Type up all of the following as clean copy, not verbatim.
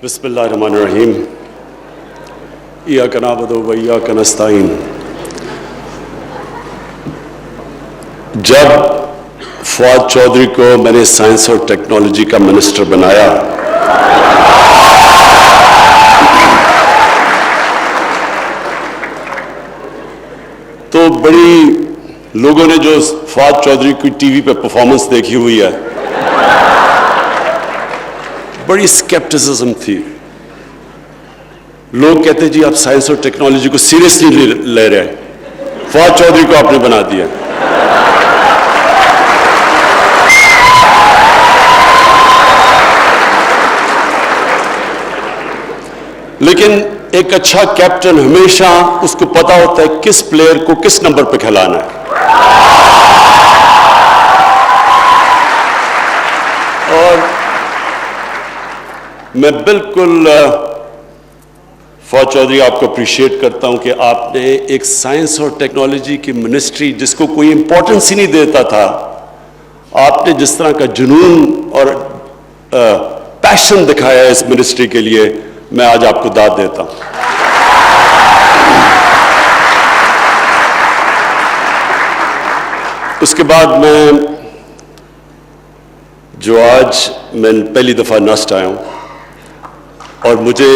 بسم اللہ الرحمن الرحیم ایاک نعبد و ایاک نستعین. جب فواد چودھری کو میں نے سائنس اور ٹیکنالوجی کا منسٹر بنایا تو بڑی لوگوں نے جو فواد چودھری کی ٹی وی پہ پرفارمنس دیکھی ہوئی ہے بڑی اسکیپٹسزم تھی. لوگ کہتے جی آپ سائنس اور ٹیکنالوجی کو سیریسلی لے رہے ہیں, فواد چودھری کو آپ نے بنا دیا. لیکن ایک اچھا کیپٹن ہمیشہ اس کو پتا ہوتا ہے کس پلیئر کو کس نمبر پہ کھلانا ہے. اور میں بالکل فواد چودھری آپ کو اپریشیٹ کرتا ہوں کہ آپ نے ایک سائنس اور ٹیکنالوجی کی منسٹری جس کو کوئی امپورٹنس ہی نہیں دیتا تھا, آپ نے جس طرح کا جنون اور پیشن دکھایا ہے اس منسٹری کے لیے, میں آج آپ کو داد دیتا ہوں. اس کے بعد میں جو آج میں پہلی دفعہ نسٹ آیا ہوں اور مجھے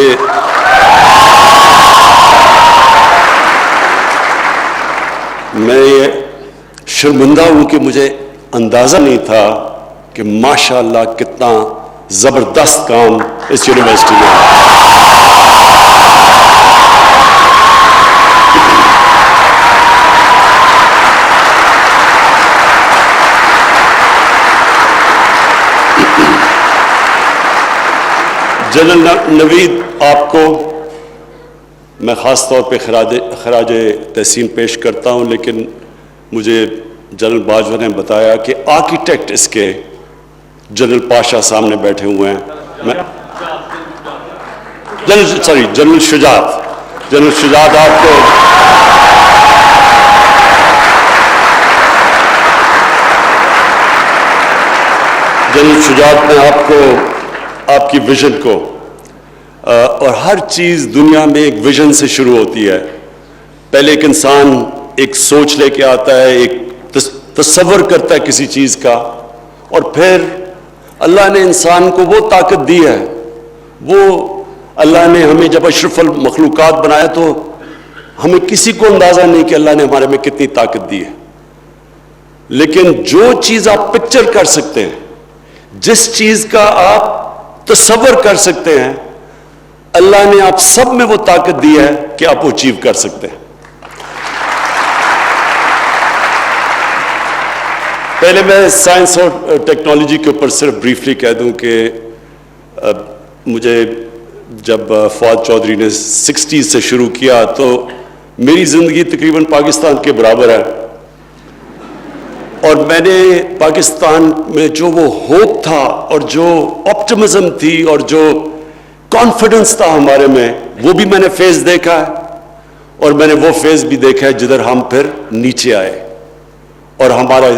میں شرمندہ ہوں کہ مجھے اندازہ نہیں تھا کہ ماشاءاللہ کتنا زبردست کام اس یونیورسٹی میں ہے. جنرل نوید, آپ کو میں خاص طور پہ خراج تحسین پیش کرتا ہوں, لیکن مجھے جنرل باجوہ نے بتایا کہ آرکیٹیکٹ اس کے جنرل پاشا سامنے بیٹھے ہوئے ہیں. جنرل شجاعت آپ کو جنرل شجاعت نے آپ کو آپ کی ویژن کو, اور ہر چیز دنیا میں ایک ویژن سے شروع ہوتی ہے. پہلے ایک انسان ایک سوچ لے کے آتا ہے, ایک تصور کرتا ہے کسی چیز کا, اور پھر اللہ نے انسان کو وہ طاقت دی ہے. وہ اللہ نے ہمیں جب اشرف المخلوقات بنایا تو ہمیں کسی کو اندازہ نہیں کہ اللہ نے ہمارے میں کتنی طاقت دی ہے. لیکن جو چیز آپ پکچر کر سکتے ہیں, جس چیز کا آپ تصور کر سکتے ہیں, اللہ نے آپ سب میں وہ طاقت دی ہے کہ آپ وہ اچیو کر سکتے ہیں. پہلے میں سائنس اور ٹیکنالوجی کے اوپر صرف بریفلی کہہ دوں کہ مجھے جب فواد چودھری نے 60s سے شروع کیا تو میری زندگی تقریباً پاکستان کے برابر ہے, اور میں نے پاکستان میں جو وہ ہوپ تھا اور جو آپٹمزم تھی اور جو کانفیڈنس تھا ہمارے میں, وہ بھی میں نے فیز دیکھا ہے, اور میں نے وہ فیز بھی دیکھا ہے جدھر ہم پھر نیچے آئے اور ہمارا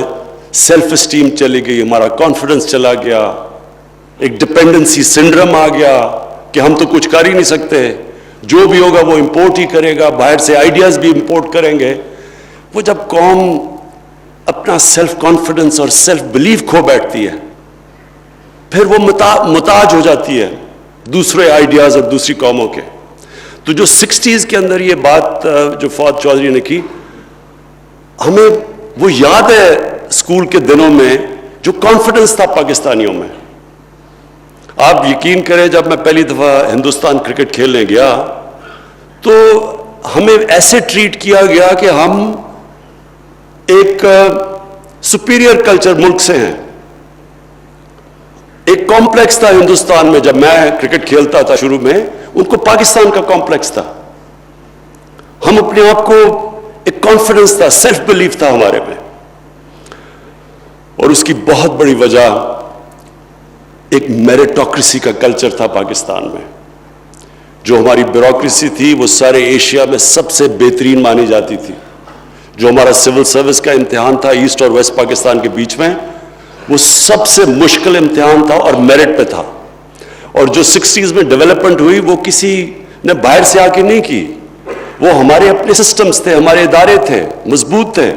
سیلف اسٹیم چلی گئی, ہمارا کانفیڈنس چلا گیا, ایک ڈپینڈنسی سنڈرم آ گیا کہ ہم تو کچھ کر ہی نہیں سکتے, جو بھی ہوگا وہ امپورٹ ہی کرے گا, باہر سے آئیڈیاز بھی امپورٹ کریں گے. وہ جب قوم اپنا سیلف کانفیڈنس اور سیلف بلیف کھو بیٹھتی ہے, پھر وہ محتاج ہو جاتی ہے دوسرے آئیڈیاز اور دوسری قوموں کے. تو جو 60s کے اندر یہ بات جو فواد چودھری نے کی, ہمیں وہ یاد ہے اسکول کے دنوں میں جو کانفیڈنس تھا پاکستانیوں میں. آپ یقین کریں, جب میں پہلی دفعہ ہندوستان کرکٹ کھیلنے گیا تو ہمیں ایسے ٹریٹ کیا گیا کہ ہم ایک سپیریئر کلچر ملک سے ہیں. ایک کمپلیکس تھا ہندوستان میں, جب میں کرکٹ کھیلتا تھا شروع میں, ان کو پاکستان کا کمپلیکس تھا. ہم اپنے آپ کو ایک کانفیڈنس تھا, سیلف بلیف تھا ہمارے میں, اور اس کی بہت بڑی وجہ ایک میریٹوکریسی کا کلچر تھا پاکستان میں. جو ہماری بیوروکریسی تھی وہ سارے ایشیا میں سب سے بہترین مانی جاتی تھی. جو ہمارا سول سروس کا امتحان تھا ایسٹ اور ویسٹ پاکستان کے بیچ میں, وہ سب سے مشکل امتحان تھا اور میرٹ پہ تھا. اور جو 60s میں ڈیولپمنٹ ہوئی وہ کسی نے باہر سے آ کے نہیں کی، وہ ہمارے اپنے سسٹمز تھے، ہمارے ادارے تھے، مضبوط تھے.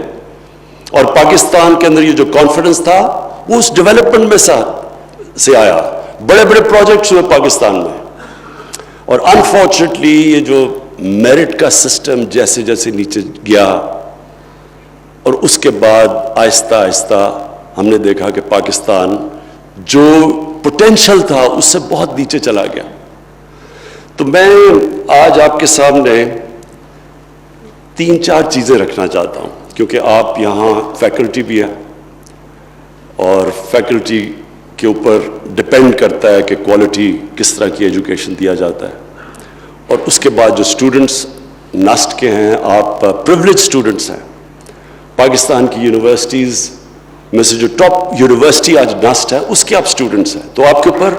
اور پاکستان کے اندر یہ جو کانفیڈنس تھا وہ اس ڈیولپمنٹ میں سے آیا. بڑے بڑے پروجیکٹس ہوئے پاکستان میں. اور انفارچونیٹلی یہ جو میرٹ کا سسٹم جیسے جیسے نیچے گیا، اور اس کے بعد آہستہ آہستہ ہم نے دیکھا کہ پاکستان جو پوٹینشل تھا اس سے بہت نیچے چلا گیا. تو میں آج آپ کے سامنے 3-4 چیزیں رکھنا چاہتا ہوں، کیونکہ آپ یہاں فیکلٹی بھی ہے اور فیکلٹی کے اوپر ڈپینڈ کرتا ہے کہ کوالٹی کس طرح کی ایجوکیشن دیا جاتا ہے. اور اس کے بعد جو اسٹوڈنٹس نسٹ کے ہیں، آپ پریولیج اسٹوڈنٹس ہیں. پاکستان کی یونیورسٹیز میں سے جو ٹاپ یونیورسٹی آج نسٹ ہے اس کے آپ اسٹوڈنٹس ہیں. تو آپ کے اوپر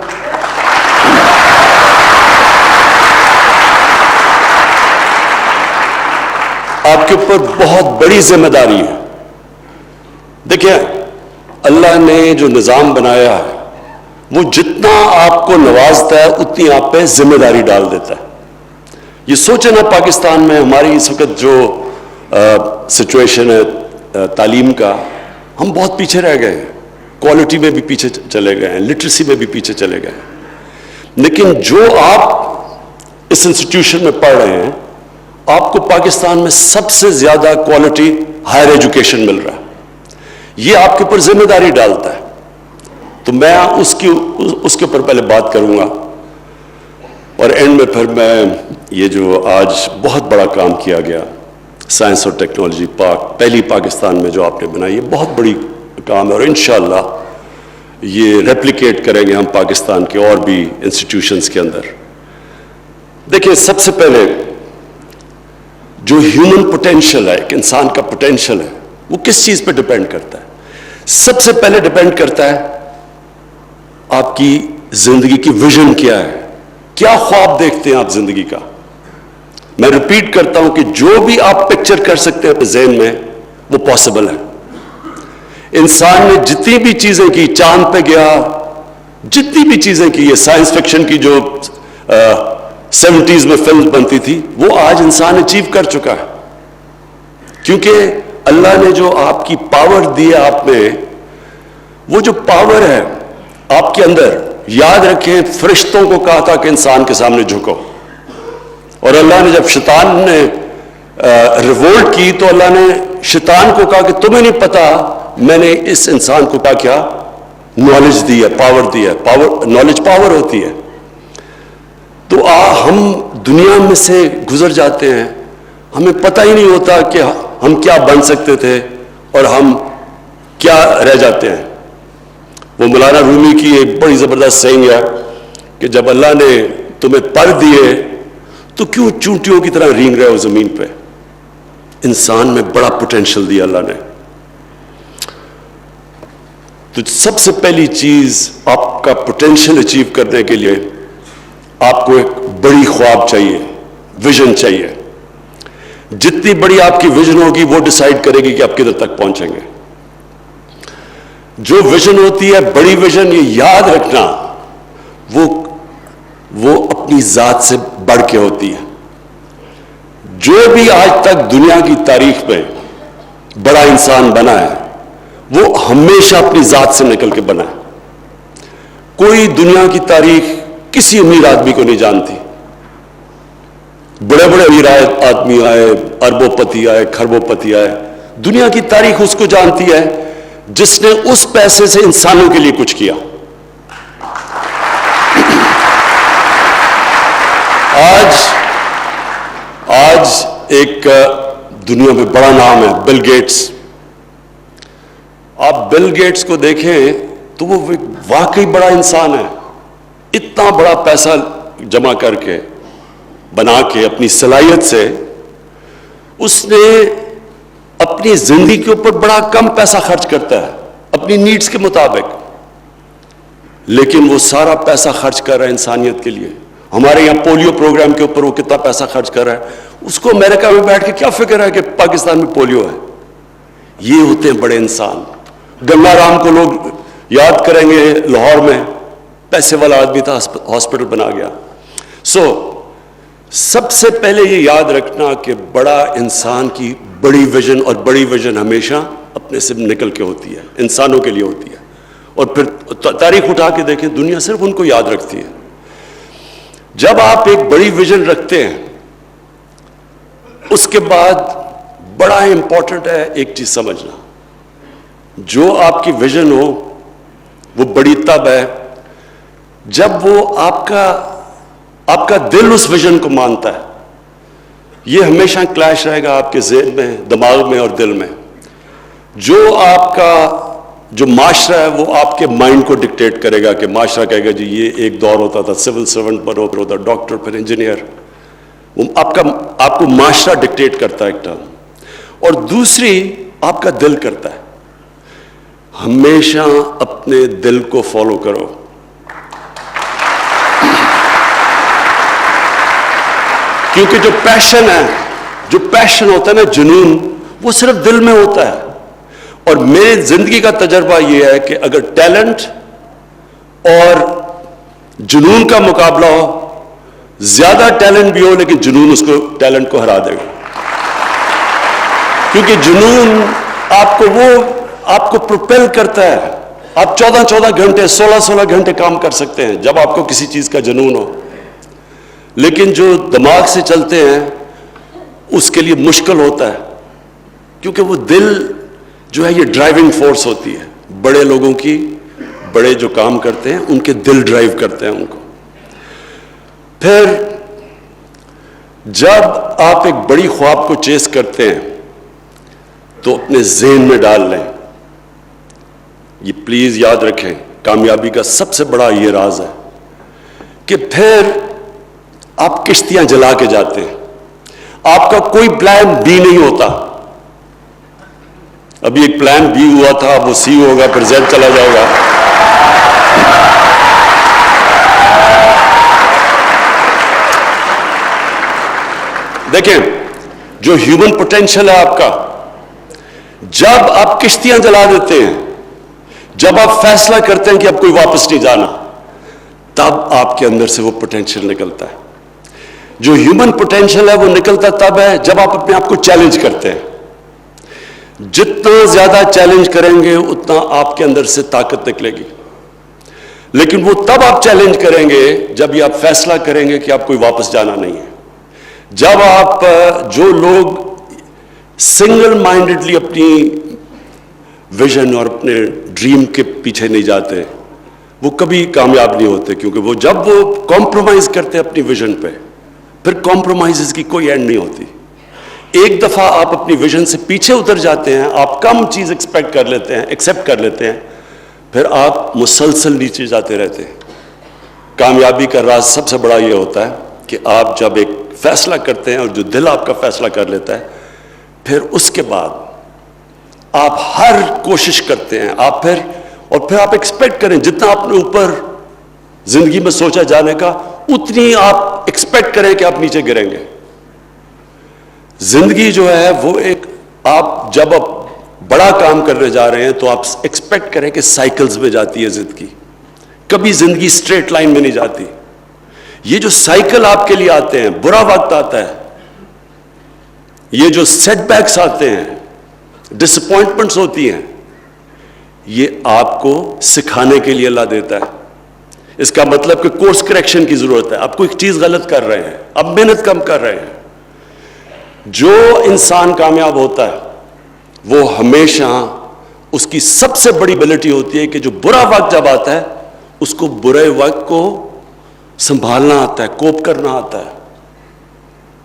بہت بڑی ذمہ داری ہے. دیکھیں، اللہ نے جو نظام بنایا ہے وہ جتنا آپ کو نوازتا ہے اتنی آپ پہ ذمہ داری ڈال دیتا ہے. یہ سوچیں نا، پاکستان میں ہماری اس وقت جو سچویشن ہے تعلیم کا، ہم بہت پیچھے رہ گئے ہیں. کوالٹی میں بھی پیچھے چلے گئے ہیں، لٹریسی میں بھی پیچھے چلے گئے ہیں. لیکن جو آپ اس انسٹیٹیوشن میں پڑھ رہے ہیں، آپ کو پاکستان میں سب سے زیادہ کوالٹی ہائر ایجوکیشن مل رہا ہے. یہ آپ کے اوپر ذمہ داری ڈالتا ہے. تو میں اس کے اوپر پہلے بات کروں گا، اور اینڈ میں پھر میں یہ جو آج بہت بڑا کام کیا گیا سائنس اور ٹیکنالوجی پہلی پاکستان میں جو آپ نے بنائی ہے، بہت بڑی کام ہے. اور انشاءاللہ یہ ریپلیکیٹ کریں گے ہم پاکستان کے اور بھی انسٹیٹیوشنز کے اندر. دیکھیں، سب سے پہلے جو ہیومن پوٹینشل ہے، ایک انسان کا پوٹینشل ہے، وہ کس چیز پہ ڈیپینڈ کرتا ہے؟ سب سے پہلے ڈیپینڈ کرتا ہے آپ کی زندگی کی ویژن کیا ہے، کیا خواب دیکھتے ہیں آپ زندگی کا. میں ریپیٹ کرتا ہوں کہ جو بھی آپ پکچر کر سکتے ہیں اپنے ذہن میں وہ پاسبل ہے. انسان نے جتنی بھی چیزیں کی، چاند پہ گیا، جتنی بھی چیزیں کی، یہ سائنس فکشن کی جو 70s میں فلم بنتی تھی، وہ آج انسان اچیو کر چکا ہے. کیونکہ اللہ نے جو آپ کی پاور دی ہے آپ میں، وہ جو پاور ہے آپ کے اندر، یاد رکھیں فرشتوں کو کہا تھا کہ انسان کے سامنے جھکو. اور اللہ نے جب شیطان نے ریوولٹ کی تو اللہ نے شیطان کو کہا کہ تمہیں نہیں پتا میں نے اس انسان کو کیا نالج دی ہے، پاور دی ہے. نالج پاور ہوتی ہے. تو ہم دنیا میں سے گزر جاتے ہیں، ہمیں پتہ ہی نہیں ہوتا کہ ہم کیا بن سکتے تھے اور ہم کیا رہ جاتے ہیں. وہ مولانا رومی کی ایک بڑی زبردست سینگ ہے کہ جب اللہ نے تمہیں پر دیے تو کیوں چونٹیوں کی طرح رینگ رہے ہو زمین پہ. انسان میں بڑا پوٹینشل دیا اللہ نے. تو سب سے پہلی چیز، آپ کا پوٹینشل اچیو کرنے کے لیے آپ کو ایک بڑی خواب چاہیے، ویژن چاہیے. جتنی بڑی آپ کی ویژن ہوگی وہ ڈیسائیڈ کرے گی کہ آپ کدھر تک پہنچیں گے. جو ویژن ہوتی ہے، بڑی ویژن، یہ یاد رکھنا، وہ اپنی ذات سے بڑھ کے ہوتی ہے. جو بھی آج تک دنیا کی تاریخ میں بڑا انسان بنا ہے وہ ہمیشہ اپنی ذات سے نکل کے بنا ہے. کوئی دنیا کی تاریخ کسی امیر آدمی کو نہیں جانتی. بڑے بڑے امیر آدمی آئے، اربوں پتی آئے، کھربوں پتی آئے، دنیا کی تاریخ اس کو جانتی ہے جس نے اس پیسے سے انسانوں کے لیے کچھ کیا. آج ایک دنیا میں بڑا نام ہے بل گیٹس. آپ بل گیٹس کو دیکھیں تو وہ واقعی بڑا انسان ہے. اتنا بڑا پیسہ جمع کر کے، بنا کے، اپنی صلاحیت سے اس نے اپنی زندگی کے اوپر بڑا کم پیسہ خرچ کرتا ہے اپنی نیڈز کے مطابق، لیکن وہ سارا پیسہ خرچ کر رہا ہے انسانیت کے لیے. ہمارے یہاں پولیو پروگرام کے اوپر وہ کتنا پیسہ خرچ کر رہا ہے. اس کو امریکہ میں بیٹھ کے کیا فکر ہے کہ پاکستان میں پولیو ہے. یہ ہوتے ہیں بڑے انسان. گنگا رام کو لوگ یاد کریں گے لاہور میں، پیسے والا آدمی تھا, ہاسپٹل بنا گیا. سب سے پہلے یہ یاد رکھنا کہ بڑا انسان کی بڑی ویژن, اور بڑی ویژن ہمیشہ اپنے سے نکل کے ہوتی ہے, انسانوں کے لیے ہوتی ہے. اور پھر تاریخ اٹھا کے دیکھیں, دنیا صرف ان کو یاد رکھتی ہے. جب آپ ایک بڑی ویژن رکھتے ہیں, اس کے بعد بڑا امپورٹنٹ ہے ایک چیز سمجھنا, جو آپ کی ویژن ہو وہ بڑی تب ہے جب وہ آپ کا دل اس ویژن کو مانتا ہے. یہ ہمیشہ کلیش رہے گا آپ کے ذہن میں, دماغ میں اور دل میں. جو معاشرہ ہے وہ آپ کے مائنڈ کو ڈکٹیٹ کرے گا, کہ معاشرہ کہے گا جی یہ ایک دور ہوتا تھا سول سرونٹ بنو, پھر ہوتا ڈاکٹر, پھر انجینئر. آپ کو معاشرہ ڈکٹیٹ کرتا ہے ایک ٹرم. اور دوسری آپ کا دل کرتا ہے. ہمیشہ اپنے دل کو فالو کرو. کیونکہ جو پیشن ہوتا ہے نا, جنون, وہ صرف دل میں ہوتا ہے. اور میری زندگی کا تجربہ یہ ہے کہ اگر ٹیلنٹ اور جنون کا مقابلہ ہو, زیادہ ٹیلنٹ بھی ہو لیکن جنون اس کو ٹیلنٹ کو ہرا دے گا. کیونکہ جنون آپ کو پروپیل کرتا ہے. آپ 14 گھنٹے 16 گھنٹے کام کر سکتے ہیں جب آپ کو کسی چیز کا جنون ہو. لیکن جو دماغ سے چلتے ہیں اس کے لیے مشکل ہوتا ہے, کیونکہ وہ دل جو ہے یہ ڈرائیونگ فورس ہوتی ہے. بڑے لوگوں کی, بڑے جو کام کرتے ہیں ان کے دل ڈرائیو کرتے ہیں ان کو. پھر جب آپ ایک بڑی خواب کو چیز کرتے ہیں تو اپنے ذہن میں ڈال لیں, یہ پلیز یاد رکھیں, کامیابی کا سب سے بڑا یہ راز ہے کہ پھر آپ کشتیاں جلا کے جاتے ہیں. آپ کا کوئی پلان بی نہیں ہوتا. ابھی ایک پلان بی ہوا تھا, وہ سی ہوگا, پھر زیڈ چلا جائے گا. دیکھیں, جو ہیومن پوٹینشل ہے آپ کا, جب آپ کشتیاں جلا دیتے ہیں, جب آپ فیصلہ کرتے ہیں کہ اب کوئی واپس نہیں جانا, تب آپ کے اندر سے وہ پوٹینشل نکلتا ہے. جو ہیومن پوٹینشل ہے وہ نکلتا تب ہے جب آپ اپنے آپ کو چیلنج کرتے ہیں. جتنا زیادہ چیلنج کریں گے اتنا آپ کے اندر سے طاقت نکلے گی. لیکن وہ تب آپ چیلنج کریں گے جب یہ آپ فیصلہ کریں گے کہ آپ کوئی واپس جانا نہیں ہے. جب آپ, جو لوگ سنگل مائنڈڈلی اپنی ویژن اور اپنے ڈریم کے پیچھے نہیں جاتے, وہ کبھی کامیاب نہیں ہوتے. کیونکہ جب وہ کمپرومائز کرتے ہیں اپنی ویژن پہ, پھر کمپرومائز کی کوئی اینڈ نہیں ہوتی. ایک دفعہ آپ اپنی ویژن سے پیچھے اتر جاتے ہیں, آپ کم چیز ایکسپیکٹ کر لیتے ہیں, ایکسیپٹ کر لیتے ہیں, پھر آپ مسلسل نیچے جاتے رہتے ہیں. کامیابی کا راز سب سے بڑا یہ ہوتا ہے کہ آپ جب ایک فیصلہ کرتے ہیں اور جو دل آپ کا فیصلہ کر لیتا ہے, پھر اس کے بعد آپ ہر کوشش کرتے ہیں, پھر آپ ایکسپیکٹ کریں جتنا آپ نے اوپر زندگی میں سوچا جانے کا, اتنی آپ ایکسپیکٹ کریں کہ آپ نیچے گریں گے. زندگی جو ہے وہ آپ جب بڑا کام کرنے جا رہے ہیں تو آپ ایکسپیکٹ کریں کہ سائیکلز میں جاتی ہے زندگی, کبھی زندگی اسٹریٹ لائن میں نہیں جاتی. یہ جو سائیکل آپ کے لیے آتے ہیں, برا وقت آتا ہے, یہ جو سیٹ بیکس آتے ہیں, ڈس اپوائنٹمنٹس ہوتی ہیں, یہ آپ کو سکھانے کے لیے اللہ دیتا ہے. اس کا مطلب کہ کورس کریکشن کی ضرورت ہے. آپ کو ایک چیز غلط کر رہے ہیں, اب محنت کم کر رہے ہیں. جو انسان کامیاب ہوتا ہے وہ ہمیشہ, اس کی سب سے بڑی ایبلٹی ہوتی ہے کہ جو برا وقت جب آتا ہے اس کو برے وقت کو سنبھالنا آتا ہے, کوپ کرنا آتا ہے.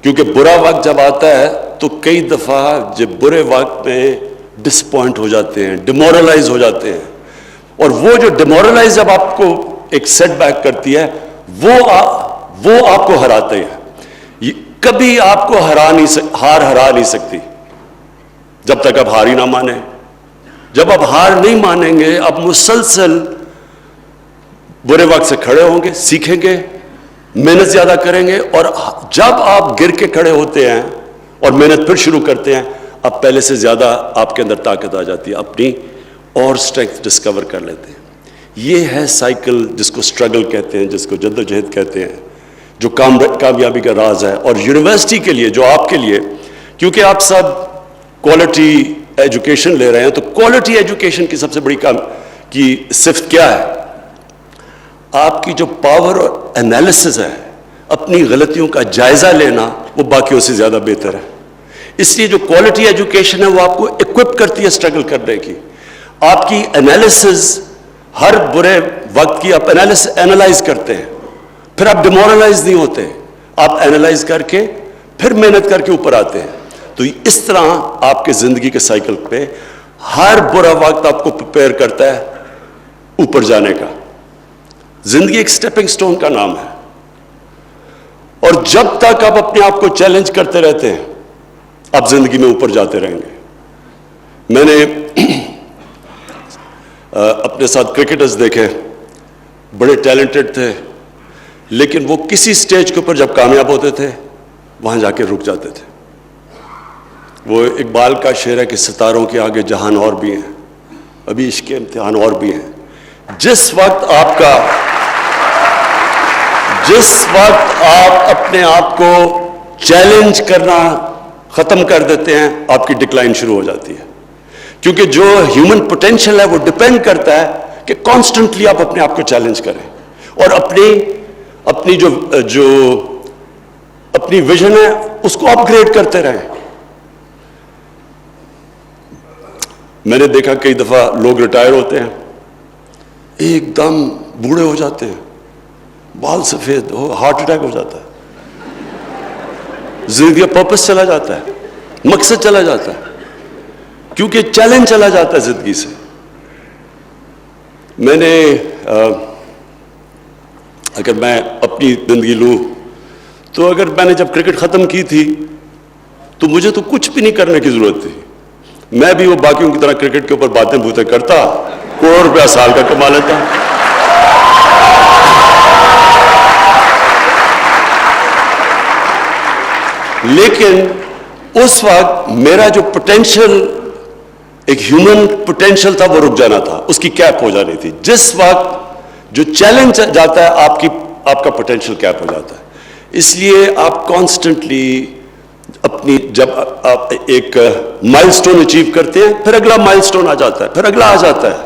کیونکہ برا وقت جب آتا ہے تو کئی دفعہ جب برے وقت میں ڈس اپوائنٹ ہو جاتے ہیں, ڈیمورلائز ہو جاتے ہیں, اور وہ جو ڈیمورلائز جب آپ کو ایک سیٹ بیک کرتی ہے وہ آپ کو ہراتے ہیں. کبھی آپ کو ہرا نہیں سکتی جب تک آپ ہار ہی نہ مانیں. جب آپ ہار نہیں مانیں گے, آپ مسلسل برے وقت سے کھڑے ہوں گے, سیکھیں گے, محنت زیادہ کریں گے, اور جب آپ گر کے کھڑے ہوتے ہیں اور محنت پھر شروع کرتے ہیں, اب پہلے سے زیادہ آپ کے اندر طاقت آ جاتی ہے, اپنی اور اسٹرینتھ ڈسکور کر لیتے ہیں. یہ ہے سائیکل جس کو اسٹرگل کہتے ہیں, جس کو جدوجہد کہتے ہیں, جو کامیابی کا راز ہے. اور یونیورسٹی کے لیے, جو آپ کے لیے, کیونکہ آپ سب کوالٹی ایجوکیشن لے رہے ہیں, تو کوالٹی ایجوکیشن کی سب سے بڑی کی صفت کیا ہے؟ آپ کی جو پاور اور انالیسس ہے, اپنی غلطیوں کا جائزہ لینا, وہ باقیوں سے زیادہ بہتر ہے. اس لیے جو کوالٹی ایجوکیشن ہے وہ آپ کو اکوپ کرتی ہے اسٹرگل کرنے کی. آپ کی انالیسس, ہر برے وقت کی آپ انالائز کرتے ہیں, پھر آپ ڈیمورلائز نہیں ہوتے, آپ انالائز کر کے پھر محنت کر کے اوپر آتے ہیں. تو اس طرح آپ کے زندگی کے سائیکل پہ ہر برا وقت آپ کو پریپیئر کرتا ہے اوپر جانے کا. زندگی ایک سٹیپنگ سٹون کا نام ہے, اور جب تک آپ اپنے آپ کو چیلنج کرتے رہتے ہیں, آپ زندگی میں اوپر جاتے رہیں گے. میں نے اپنے ساتھ کرکٹرز دیکھے, بڑے ٹیلنٹڈ تھے, لیکن وہ کسی سٹیج کے اوپر جب کامیاب ہوتے تھے وہاں جا کے رک جاتے تھے. وہ اقبال کا شعر ہے کہ ستاروں کے آگے جہان اور بھی ہیں, ابھی عشق کے امتحان اور بھی ہیں. جس وقت آپ اپنے آپ کو چیلنج کرنا ختم کر دیتے ہیں, آپ کی ڈکلائن شروع ہو جاتی ہے. کیونکہ جو ہیومن پوٹینشیل ہے وہ ڈیپینڈ کرتا ہے کہ کانسٹنٹلی آپ اپنے آپ کو چیلنج کریں, اور اپنی جو اپنی ویژن ہے اس کو اپ گریڈ کرتے رہیں. میں نے دیکھا کئی دفعہ لوگ ریٹائر ہوتے ہیں, ایک دم بوڑھے ہو جاتے ہیں, بال سفید ہو, ہارٹ اٹیک ہو جاتا ہے, زندگی کا پرپس چلا جاتا ہے, مقصد چلا جاتا ہے, کیونکہ چیلنج چلا جاتا ہے زندگی سے. میں نے اگر میں اپنی زندگی لوں تو اگر میں نے جب کرکٹ ختم کی تھی تو مجھے تو کچھ بھی نہیں کرنے کی ضرورت تھی. میں بھی وہ باقیوں کی طرح کرکٹ کے اوپر باتیں بوتیں کرتا, کروڑ روپیہ سال کا کما لیتا. لیکن اس وقت میرا جو پوٹینشیل, ایک ہیومن پوٹینشیل تھا, وہ رک جانا تھا, اس کی کیپ ہو جانی تھی. جس وقت جو چیلنج جاتا ہے آپ کا پوٹینشیل کیپ ہو جاتا ہے. اس لیے آپ کانسٹنٹلی اپنی, جب آپ ایک مائل سٹون اچیو کرتے ہیں, پھر اگلا مائل سٹون آ جاتا ہے, پھر اگلا آ جاتا ہے,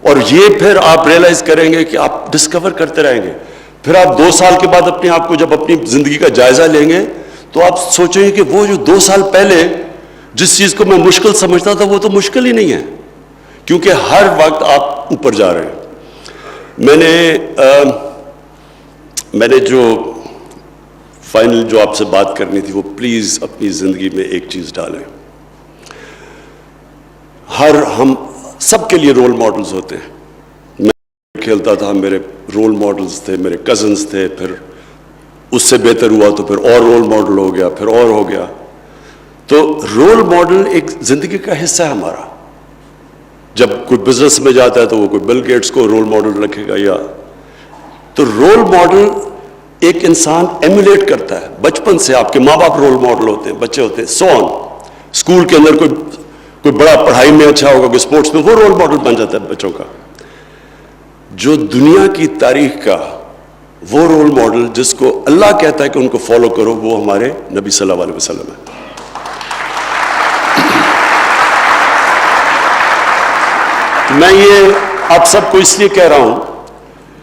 اور یہ پھر آپ ریئلائز کریں گے کہ آپ ڈسکور کرتے رہیں گے. پھر آپ 2 سال کے بعد اپنے آپ کو جب اپنی زندگی کا جائزہ لیں گے تو آپ سوچیں گے کہ وہ جو 2 سال پہلے جس چیز کو میں مشکل سمجھتا تھا وہ تو مشکل ہی نہیں ہے, کیونکہ ہر وقت آپ اوپر جا رہے ہیں. میں نے جو فائنل جو آپ سے بات کرنی تھی, وہ پلیز اپنی زندگی میں ایک چیز ڈالیں. ہم سب کے لیے رول ماڈلز ہوتے ہیں. میں کھیلتا تھا, میرے رول ماڈلز تھے, میرے کزنز تھے, پھر اس سے بہتر ہوا تو پھر اور رول ماڈل ہو گیا, پھر اور ہو گیا. تو رول ماڈل ایک زندگی کا حصہ ہے ہمارا. جب کوئی بزنس میں جاتا ہے تو وہ کوئی بل گیٹس کو رول ماڈل رکھے گا, یا تو رول ماڈل ایک انسان ایمولیٹ کرتا ہے. بچپن سے آپ کے ماں باپ رول ماڈل ہوتے ہیں, بچے ہوتے ہیں, سون اسکول کے اندر کوئی بڑا پڑھائی میں اچھا ہوگا, کوئی اسپورٹس میں, وہ رول ماڈل بن جاتا ہے بچوں کا. جو دنیا کی تاریخ کا وہ رول ماڈل جس کو اللہ کہتا ہے کہ ان کو فالو کرو, وہ ہمارے نبی صلی اللہ علیہ وسلم ہے. میں یہ آپ سب کو اس لیے کہہ رہا ہوں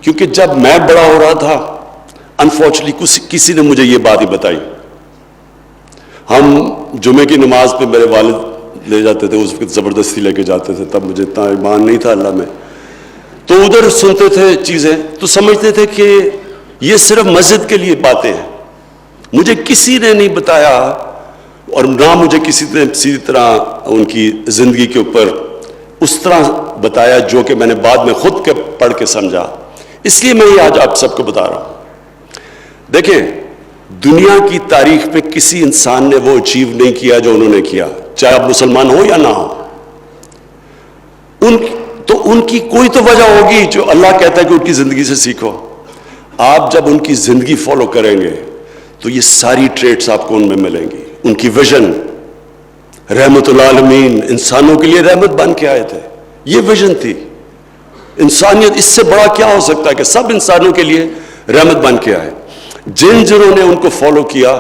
کیونکہ جب میں بڑا ہو رہا تھا, انفارچونیٹلی کسی نے مجھے یہ بات ہی بتائی. ہم جمعے کی نماز پہ میرے والد لے جاتے تھے, اس وقت زبردستی لے کے جاتے تھے, تب مجھے اتنا ایمان نہیں تھا اللہ میں. تو ادھر سنتے تھے چیزیں تو سمجھتے تھے کہ یہ صرف مسجد کے لیے باتیں ہیں. مجھے کسی نے نہیں بتایا, اور نہ مجھے کسی نے سیدھی طرح ان کی زندگی کے اوپر اس طرح بتایا جو کہ میں نے بعد میں خود کے پڑھ کے سمجھا. اس لیے میں یہ آج آپ سب کو بتا رہا ہوں. دیکھیں, دنیا کی تاریخ میں کسی انسان نے وہ اچیو نہیں کیا جو انہوں نے کیا, چاہے آپ مسلمان ہو یا نہ ہو. ان کی کوئی تو وجہ ہوگی جو اللہ کہتا ہے کہ ان کی زندگی سے سیکھو. آپ جب ان کی زندگی فالو کریں گے تو یہ ساری ٹریٹس آپ کو ان میں ملیں گی. ان کی ویژن, رحمت العالمین, انسانوں کے لیے رحمت بن کے آئے تھے, یہ ویژن تھی. انسانیت اس سے بڑا کیا ہو سکتا ہے کہ سب انسانوں کے لیے رحمت بن کے آئے. جنہوں نے ان کو فالو کیا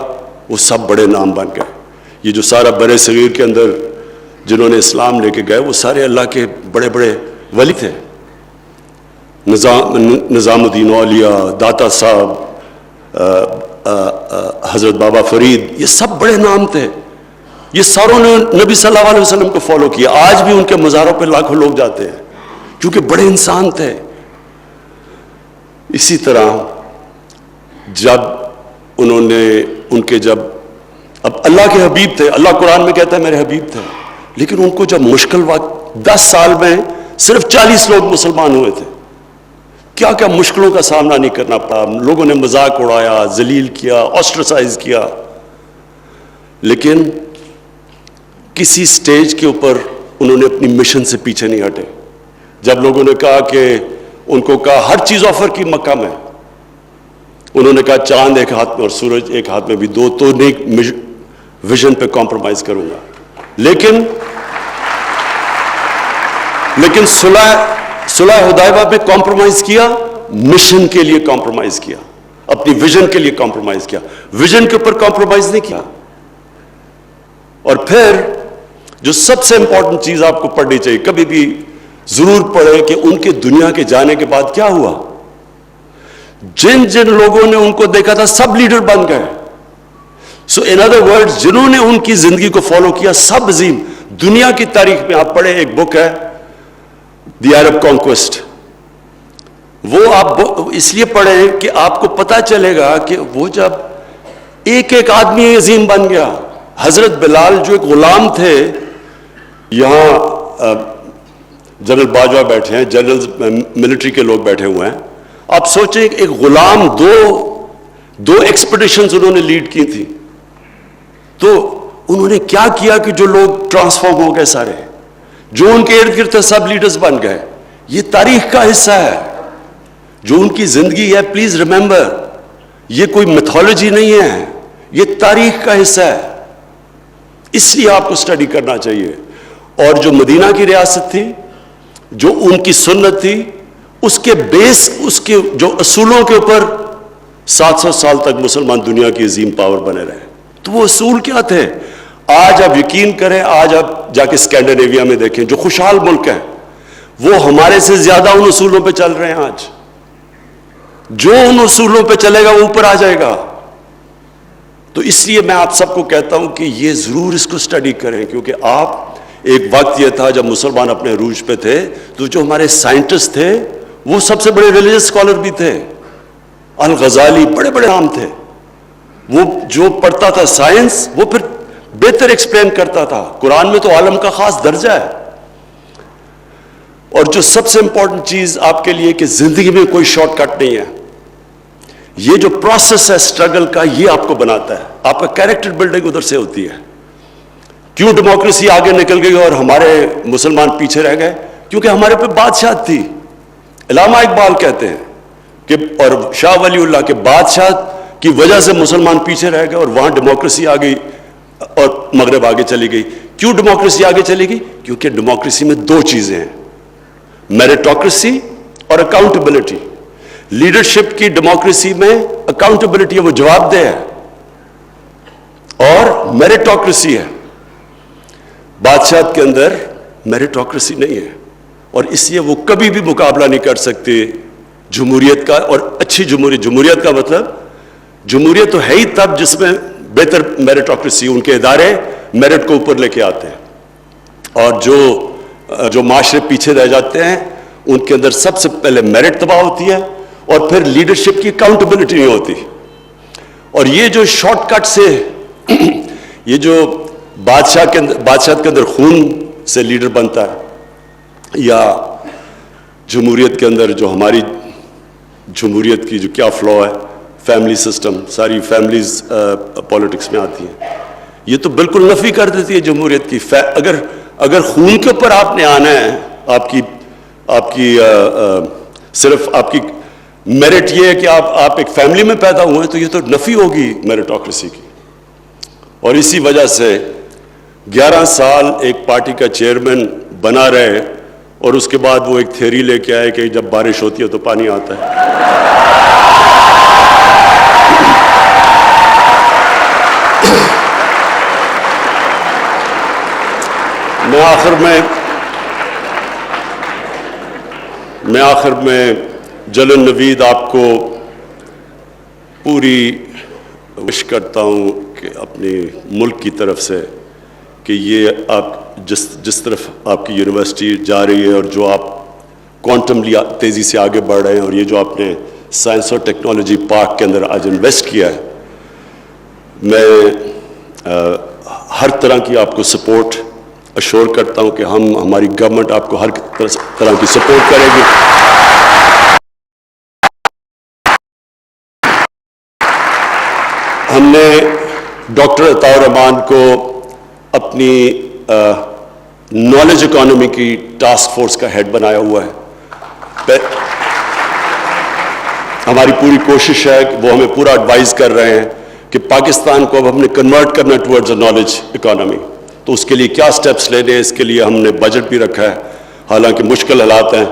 وہ سب بڑے نام بن گئے. یہ جو سارا برے صغیر کے اندر جنہوں نے اسلام لے کے گئے وہ سارے اللہ کے بڑے بڑے ولی تھے. نظام الدین اولیاء، داتا صاحب، حضرت بابا فرید، یہ سب بڑے نام تھے. یہ ساروں نے نبی صلی اللہ علیہ وسلم کو فالو کیا. آج بھی ان کے مزاروں پہ لاکھوں لوگ جاتے ہیں کیونکہ بڑے انسان تھے. اسی طرح جب انہوں نے ان کے جب اب اللہ کے حبیب تھے، اللہ قرآن میں کہتا ہے میرے حبیب تھے، لیکن ان کو جب مشکل وقت 10 سال میں صرف 40 لوگ مسلمان ہوئے تھے. کیا کیا مشکلوں کا سامنا نہیں کرنا پڑا. لوگوں نے مذاق اڑایا، ذلیل کیا، آسٹرسائز کیا، لیکن کسی سٹیج کے اوپر انہوں نے اپنی مشن سے پیچھے نہیں ہٹے. جب لوگوں نے کہا کہ ان کو کہا ہر چیز آفر کی مکہ میں، انہوں نے کہا چاند ایک ہاتھ میں اور سورج ایک ہاتھ میں بھی دو تو نہیں ویژن پہ کمپرومائز کروں گا. لیکن صلح حدیبیہ پہ کمپرومائز کیا، مشن کے لیے کمپرومائز کیا، اپنی ویژن کے لیے کمپرومائز کیا، ویژن کے اوپر کمپرومائز نہیں کیا. اور پھر جو سب سے امپورٹنٹ چیز آپ کو پڑھنی چاہیے، کبھی بھی ضرور پڑھے کہ ان کے دنیا کے جانے کے بعد کیا ہوا. جن لوگوں نے ان کو دیکھا تھا سب لیڈر بن گئے. سو ان ادر ورڈز جنہوں نے ان کی زندگی کو فالو کیا سب عظیم. دنیا کی تاریخ میں آپ پڑھیں، ایک بک ہے دی عرب کانکویسٹ، وہ آپ اس لیے پڑھیں کہ آپ کو پتا چلے گا کہ وہ جب ایک ایک آدمی عظیم بن گیا. حضرت بلال جو ایک غلام تھے، یہاں جنرل باجوہ بیٹھے ہیں، جنرل ملٹری کے لوگ بیٹھے ہوئے ہیں. آپ سوچیں ایک غلام دو ایکسپیڈیشنز انہوں نے لیڈ کی تھی، تو انہوں نے کیا کیا کہ جو لوگ ٹرانسفارم ہو گئے سارے، جو ان کے ارد گرد تھے سب لیڈرز بن گئے. یہ تاریخ کا حصہ ہے جو ان کی زندگی ہے. پلیز ریممبر، یہ کوئی میتھولوجی نہیں ہے، یہ تاریخ کا حصہ ہے. اس لیے آپ کو اسٹڈی کرنا چاہیے. اور جو مدینہ کی ریاست تھی، جو ان کی سنت تھی، اس کے بیس، اس کے جو اصولوں کے اوپر 700 سال تک مسلمان دنیا کی عظیم پاور بنے رہے. تو وہ اصول کیا تھے؟ آج آپ یقین کریں، آج آپ جا کے اسکینڈینیویا میں دیکھیں، جو خوشحال ملک ہیں، وہ ہمارے سے زیادہ ان اصولوں پہ چل رہے ہیں. آج جو ان اصولوں پہ چلے گا وہ اوپر آ جائے گا. تو اس لیے میں آپ سب کو کہتا ہوں کہ یہ ضرور اس کو اسٹڈی کریں، کیونکہ آپ ایک وقت یہ تھا جب مسلمان اپنے عروج پہ تھے، تو جو ہمارے سائنٹسٹ تھے وہ سب سے بڑے ریلیجس اسکالر بھی تھے. الغزالی بڑے بڑے نام تھے. وہ جو پڑھتا تھا سائنس وہ پھر بہتر ایکسپلین کرتا تھا. قرآن میں تو عالم کا خاص درجہ ہے. اور جو سب سے امپورٹنٹ چیز آپ کے لیے کہ زندگی میں کوئی شارٹ کٹ نہیں ہے. یہ جو پروسیس ہے اسٹرگل کا، یہ آپ کو بناتا ہے. آپ کا کیریکٹر بلڈنگ ادھر سے ہوتی ہے. کیوں ڈیموکریسی آگے نکل گئی اور ہمارے مسلمان پیچھے رہ گئے؟ کیونکہ ہمارے پہ بادشاہت تھی. علامہ اقبال کہتے ہیں کہ اور شاہ ولی اللہ کے بادشاہت کی وجہ سے مسلمان پیچھے رہ گئے اور وہاں ڈیموکریسی آ گئی اور مغرب آگے چلی گئی. کیوں ڈیموکریسی آگے چلی گئی؟ کیونکہ ڈیموکریسی میں دو چیزیں ہیں، میریٹوکریسی اور اکاؤنٹیبلٹی. لیڈرشپ کی ڈیموکریسی میں اکاؤنٹیبلٹی ہے، وہ جواب دہ ہے، اور میریٹوکریسی ہے. بادشاہت کے اندر میریٹوکریسی نہیں ہے، اور اس لیے وہ کبھی بھی مقابلہ نہیں کر سکتے جمہوریت کا. اور اچھی جمہوریت کا مطلب جمہوریت تو ہے ہی تب جس میں بہتر میریٹوکریسی، ان کے ادارے میرٹ کو اوپر لے کے آتے ہیں. اور جو معاشرے پیچھے رہ جاتے ہیں ان کے اندر سب سے پہلے میرٹ تباہ ہوتی ہے، اور پھر لیڈرشپ کی اکاؤنٹیبلٹی نہیں ہوتی. اور یہ جو شارٹ کٹ سے یہ جو بادشاہت کے اندر خون سے لیڈر بنتا ہے، یا جمہوریت کے اندر جو ہماری جمہوریت کی جو کیا فلو ہے، فیملی سسٹم، ساری فیملیز پولیٹکس میں آتی ہیں، یہ تو بالکل نفی کر دیتی ہے جمہوریت کی. اگر خون کے اوپر آپ نے آنا ہے، آپ کی صرف آپ کی میرٹ یہ ہے کہ آپ ایک فیملی میں پیدا ہوئے ہیں، تو یہ تو نفی ہوگی میریٹوکریسی کی. اور اسی وجہ سے 11 سال ایک پارٹی کا چیئرمین بنا رہے اور اس کے بعد وہ ایک تھیوری لے کے آئے کہ جب بارش ہوتی ہے تو پانی آتا ہے. میں آخر میں جلال نوید آپ کو پوری وش کرتا ہوں کہ اپنے ملک کی طرف سے کہ یہ آپ جس طرف آپ کی یونیورسٹی جا رہی ہے اور جو آپ کوانٹملی تیزی سے آگے بڑھ رہے ہیں اور یہ جو آپ نے سائنس اور ٹیکنالوجی پارک کے اندر آج انویسٹ کیا ہے، میں ہر طرح کی آپ کو سپورٹ اشور کرتا ہوں کہ ہماری گورنمنٹ آپ کو ہر طرح کی سپورٹ کرے گی. ہم نے ڈاکٹر عطاء الرحمان کو اپنی نالج اکانومی کی ٹاسک فورس کا ہیڈ بنایا ہوا ہے. ہماری پوری کوشش ہے کہ وہ ہمیں پورا ایڈوائز کر رہے ہیں کہ پاکستان کو اب ہم نے کنورٹ کرنا ٹورڈز اے نالج اکانومی. تو اس کے لیے کیا سٹیپس لینے ہیں، اس کے لیے ہم نے بجٹ بھی رکھا ہے. حالانکہ مشکل حالات ہیں،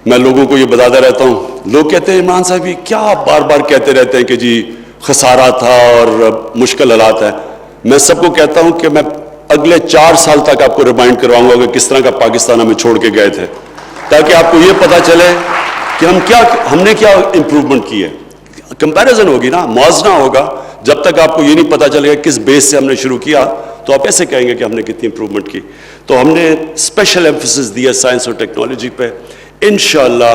میں لوگوں کو یہ بتاتا رہتا ہوں. لوگ کہتے ہیں عمران صاحب یہ کیا آپ بار بار کہتے رہتے ہیں کہ جی خسارہ تھا اور مشکل حالات ہیں. میں سب کو کہتا ہوں کہ میں اگلے 4 سال تک آپ کو ریمائنڈ کرواؤں گا کہ کس طرح کا پاکستان ہمیں چھوڑ کے گئے تھے، تاکہ آپ کو یہ پتہ چلے کہ ہم نے کیا امپروومنٹ کی ہے. کمپیریزن ہوگی نا، موازنہ ہوگا. جب تک آپ کو یہ نہیں پتہ چلے گا کس بیس سے ہم نے شروع کیا تو آپ ایسے کہیں گے کہ ہم نے کتنی امپروومنٹ کی. تو ہم نے اسپیشل ایمفیسس دیا سائنس اور ٹیکنالوجی پہ. انشاءاللہ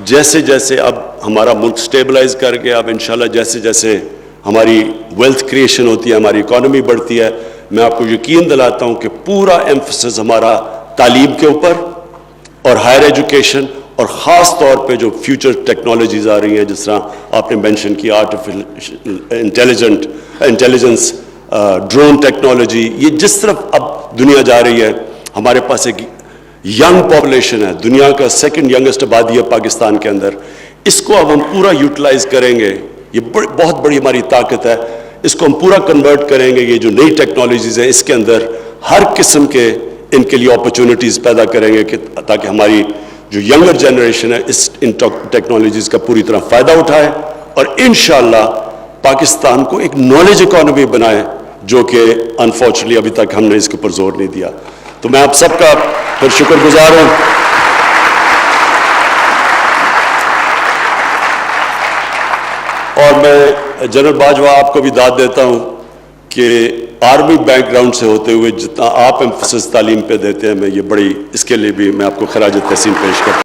جیسے جیسے اب ہمارا ملک سٹیبلائز کر گیا، اب انشاءاللہ جیسے جیسے ہماری ویلتھ کریشن ہوتی ہے، ہماری اکانومی بڑھتی ہے، میں آپ کو یقین دلاتا ہوں کہ پورا ایمفیسس ہمارا تعلیم کے اوپر اور ہائر ایجوکیشن اور خاص طور پہ جو فیوچر ٹیکنالوجیز آ رہی ہیں، جس طرح آپ نے مینشن کیا آرٹیفیشل انٹیلیجنس، ڈرون ٹیکنالوجی، یہ جس طرف اب دنیا جا رہی ہے. ہمارے پاس ایک ینگ پاپولیشن ہے، دنیا کا 2nd ینگسٹ آبادی ہے پاکستان کے اندر. اس کو اب ہم پورا یوٹیلائز کریں گے. یہ بہت بڑی ہماری طاقت ہے. اس کو ہم پورا کنورٹ کریں گے. یہ جو نئی ٹیکنالوجیز ہیں اس کے اندر ہر قسم کے ان کے لیے اپرچونٹیز پیدا کریں گے کہ تاکہ ہماری جو ینگر جنریشن ہے ان ٹیکنالوجیز کا پوری طرح فائدہ اٹھائے اور انشاءاللہ پاکستان کو ایک نالج اکانومی بنائے، جو کہ انفارچونیٹلی ابھی تک ہم نے اس کے اوپر زور نہیں دیا. تو میں آپ سب کا پھر شکر گزار ہوں. اور میں جنرل باجوہ آپ کو بھی داد دیتا ہوں کہ آرمی بیک گراؤنڈ سے ہوتے ہوئے جتنا آپ ایمفیسس تعلیم پہ دیتے ہیں، میں یہ بڑی اس کے لیے بھی میں آپ کو خراج تحسین پیش کرتا ہوں.